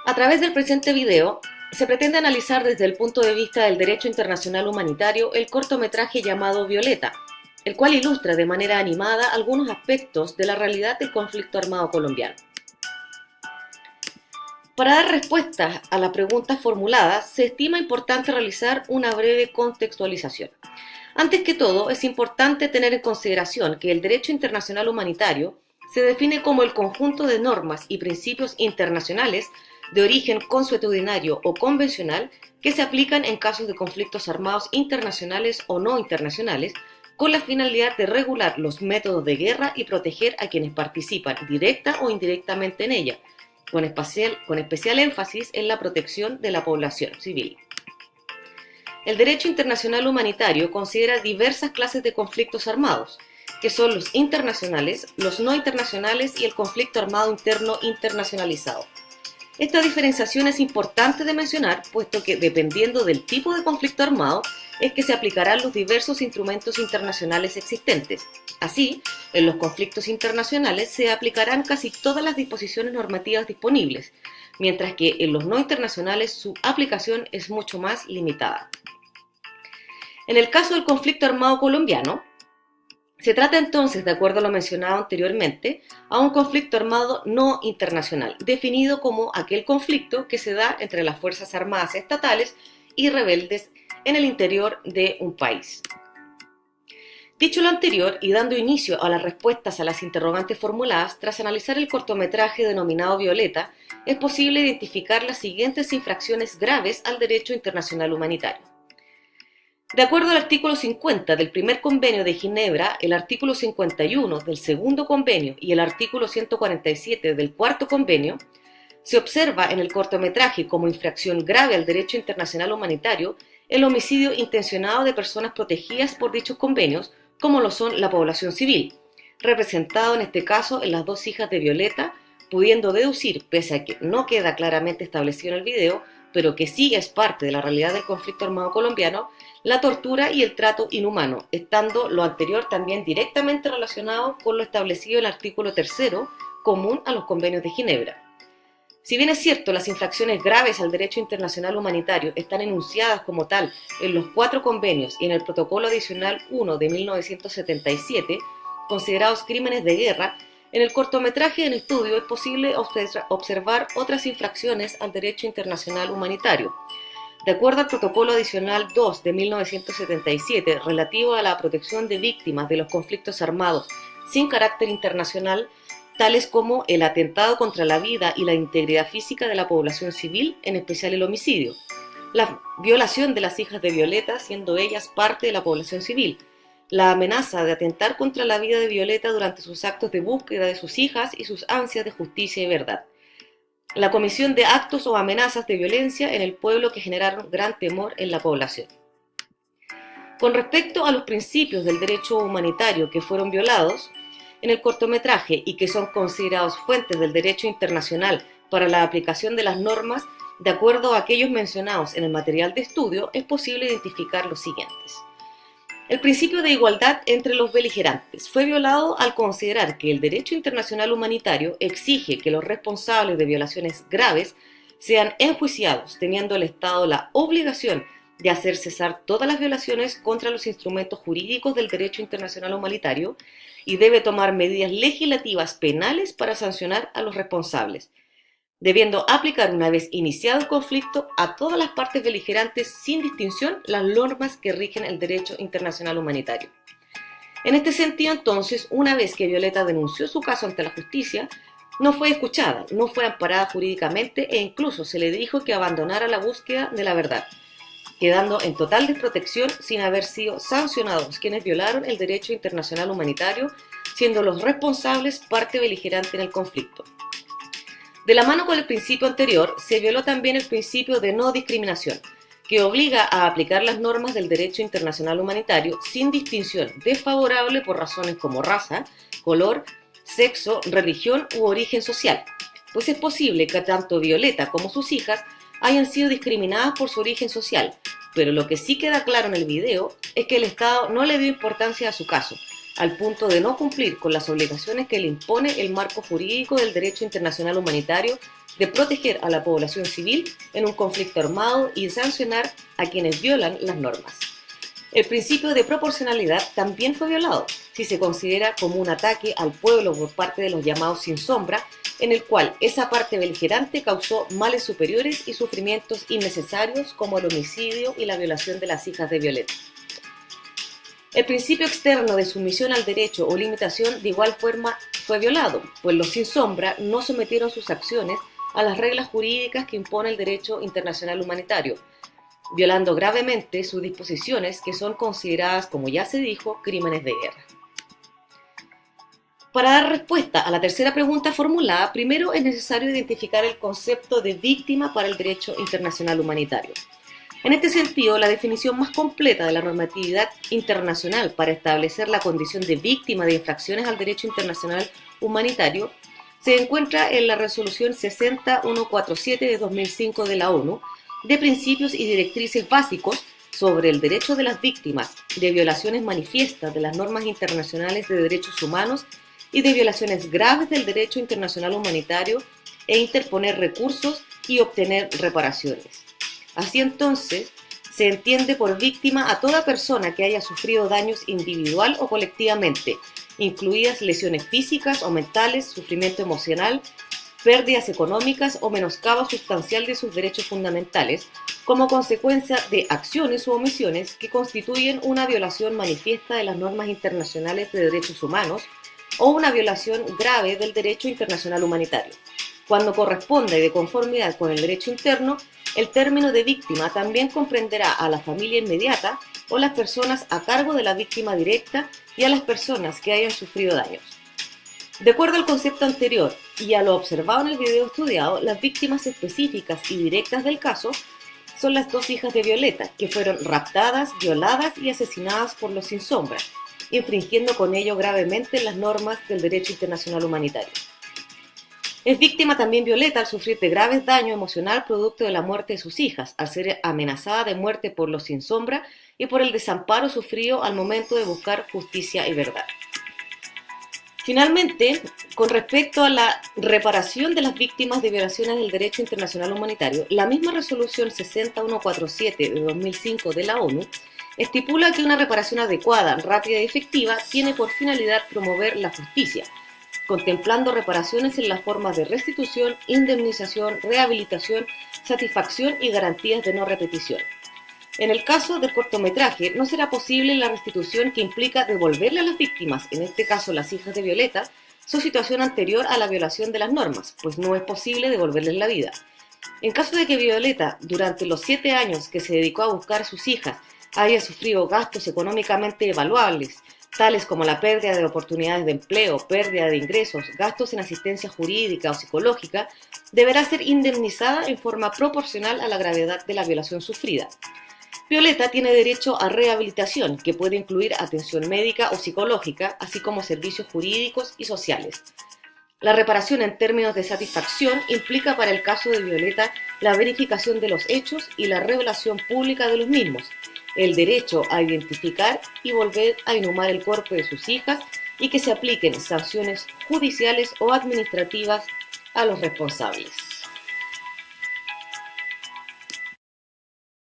A través del presente video, se pretende analizar desde el punto de vista del derecho internacional humanitario el cortometraje llamado Violeta, el cual ilustra de manera animada algunos aspectos de la realidad del conflicto armado colombiano. Para dar respuestas a las preguntas formuladas, se estima importante realizar una breve contextualización. Antes que todo, es importante tener en consideración que el derecho internacional humanitario se define como el conjunto de normas y principios internacionales de origen consuetudinario o convencional que se aplican en casos de conflictos armados internacionales o no internacionales, con la finalidad de regular los métodos de guerra y proteger a quienes participan directa o indirectamente en ella, con especial énfasis en la protección de la población civil. El derecho internacional humanitario considera diversas clases de conflictos armados, que son los internacionales, los no internacionales y el conflicto armado interno internacionalizado. Esta diferenciación es importante de mencionar, puesto que dependiendo del tipo de conflicto armado, es que se aplicarán los diversos instrumentos internacionales existentes. Así, en los conflictos internacionales se aplicarán casi todas las disposiciones normativas disponibles, mientras que en los no internacionales su aplicación es mucho más limitada. En el caso del conflicto armado colombiano, se trata entonces, de acuerdo a lo mencionado anteriormente, a un conflicto armado no internacional, definido como aquel conflicto que se da entre las Fuerzas Armadas estatales y rebeldes en el interior de un país. Dicho lo anterior y dando inicio a las respuestas a las interrogantes formuladas, tras analizar el cortometraje denominado Violeta, es posible identificar las siguientes infracciones graves al derecho internacional humanitario. De acuerdo al artículo 50 del primer convenio de Ginebra, el artículo 51 del segundo convenio y el artículo 147 del cuarto convenio, se observa en el cortometraje como infracción grave al derecho internacional humanitario el homicidio intencionado de personas protegidas por dichos convenios, como lo son la población civil, representado en este caso en las dos hijas de Violeta, pudiendo deducir, pese a que no queda claramente establecido en el video, pero que sí es parte de la realidad del conflicto armado colombiano, la tortura y el trato inhumano, estando lo anterior también directamente relacionado con lo establecido en el artículo 3º, común a los convenios de Ginebra. Si bien es cierto, las infracciones graves al derecho internacional humanitario están enunciadas como tal en los 4 convenios y en el Protocolo Adicional 1 de 1977, considerados crímenes de guerra, en el cortometraje en estudio es posible observar otras infracciones al derecho internacional humanitario. De acuerdo al Protocolo Adicional 2 de 1977, relativo a la protección de víctimas de los conflictos armados sin carácter internacional, tales como el atentado contra la vida y la integridad física de la población civil, en especial el homicidio, la violación de las hijas de Violeta, siendo ellas parte de la población civil, la amenaza de atentar contra la vida de Violeta durante sus actos de búsqueda de sus hijas y sus ansias de justicia y verdad, la comisión de actos o amenazas de violencia en el pueblo que generaron gran temor en la población. Con respecto a los principios del derecho humanitario que fueron violados en el cortometraje y que son considerados fuentes del derecho internacional para la aplicación de las normas, de acuerdo a aquellos mencionados en el material de estudio, es posible identificar los siguientes. El principio de igualdad entre los beligerantes fue violado al considerar que el derecho internacional humanitario exige que los responsables de violaciones graves sean enjuiciados, teniendo el Estado la obligación de hacer cesar todas las violaciones contra los instrumentos jurídicos del derecho internacional humanitario y debe tomar medidas legislativas penales para sancionar a los responsables, debiendo aplicar una vez iniciado el conflicto a todas las partes beligerantes sin distinción las normas que rigen el derecho internacional humanitario. En este sentido, entonces, una vez que Violeta denunció su caso ante la justicia, no fue escuchada, no fue amparada jurídicamente e incluso se le dijo que abandonara la búsqueda de la verdad, quedando en total desprotección sin haber sido sancionados quienes violaron el derecho internacional humanitario, siendo los responsables parte beligerante en el conflicto. De la mano con el principio anterior, se violó también el principio de no discriminación, que obliga a aplicar las normas del derecho internacional humanitario sin distinción desfavorable por razones como raza, color, sexo, religión u origen social, pues es posible que tanto Violeta como sus hijas hayan sido discriminadas por su origen social, pero lo que sí queda claro en el video es que el Estado no le dio importancia a su caso, al punto de no cumplir con las obligaciones que le impone el marco jurídico del derecho internacional humanitario de proteger a la población civil en un conflicto armado y sancionar a quienes violan las normas. El principio de proporcionalidad también fue violado, si se considera como un ataque al pueblo por parte de los llamados sin sombra, en el cual esa parte beligerante causó males superiores y sufrimientos innecesarios como el homicidio y la violación de las hijas de Violeta. El principio externo de sumisión al derecho o limitación de igual forma fue violado, pues los sin sombra no sometieron sus acciones a las reglas jurídicas que impone el derecho internacional humanitario, violando gravemente sus disposiciones que son consideradas, como ya se dijo, crímenes de guerra. Para dar respuesta a la tercera pregunta formulada, primero es necesario identificar el concepto de víctima para el derecho internacional humanitario. En este sentido, la definición más completa de la normatividad internacional para establecer la condición de víctima de infracciones al derecho internacional humanitario se encuentra en la Resolución 60147 de 2005 de la ONU, de principios y directrices básicos sobre el derecho de las víctimas de violaciones manifiestas de las normas internacionales de derechos humanos y de violaciones graves del derecho internacional humanitario e interponer recursos y obtener reparaciones. Así entonces, se entiende por víctima a toda persona que haya sufrido daños individual o colectivamente, incluidas lesiones físicas o mentales, sufrimiento emocional, pérdidas económicas o menoscabo sustancial de sus derechos fundamentales, como consecuencia de acciones u omisiones que constituyen una violación manifiesta de las normas internacionales de derechos humanos o una violación grave del derecho internacional humanitario. Cuando corresponda y de conformidad con el derecho interno, el término de víctima también comprenderá a la familia inmediata o las personas a cargo de la víctima directa y a las personas que hayan sufrido daños. De acuerdo al concepto anterior y a lo observado en el video estudiado, las víctimas específicas y directas del caso son las dos hijas de Violeta, que fueron raptadas, violadas y asesinadas por los sin sombra, infringiendo con ello gravemente las normas del derecho internacional humanitario. Es víctima también Violeta al sufrir de graves daños emocional producto de la muerte de sus hijas, al ser amenazada de muerte por los sin sombra y por el desamparo sufrido al momento de buscar justicia y verdad. Finalmente, con respecto a la reparación de las víctimas de violaciones del derecho internacional humanitario, la misma resolución 60147 de 2005 de la ONU estipula que una reparación adecuada, rápida y efectiva tiene por finalidad promover la justicia, contemplando reparaciones en las formas de restitución, indemnización, rehabilitación, satisfacción y garantías de no repetición. En el caso del cortometraje, no será posible la restitución que implica devolverle a las víctimas, en este caso las hijas de Violeta, su situación anterior a la violación de las normas, pues no es posible devolverles la vida. En caso de que Violeta, durante los 7 años que se dedicó a buscar a sus hijas, haya sufrido gastos económicamente evaluables, tales como la pérdida de oportunidades de empleo, pérdida de ingresos, gastos en asistencia jurídica o psicológica, deberá ser indemnizada en forma proporcional a la gravedad de la violación sufrida. Violeta tiene derecho a rehabilitación, que puede incluir atención médica o psicológica, así como servicios jurídicos y sociales. La reparación en términos de satisfacción implica para el caso de Violeta la verificación de los hechos y la revelación pública de los mismos, el derecho a identificar y volver a inhumar el cuerpo de sus hijas y que se apliquen sanciones judiciales o administrativas a los responsables.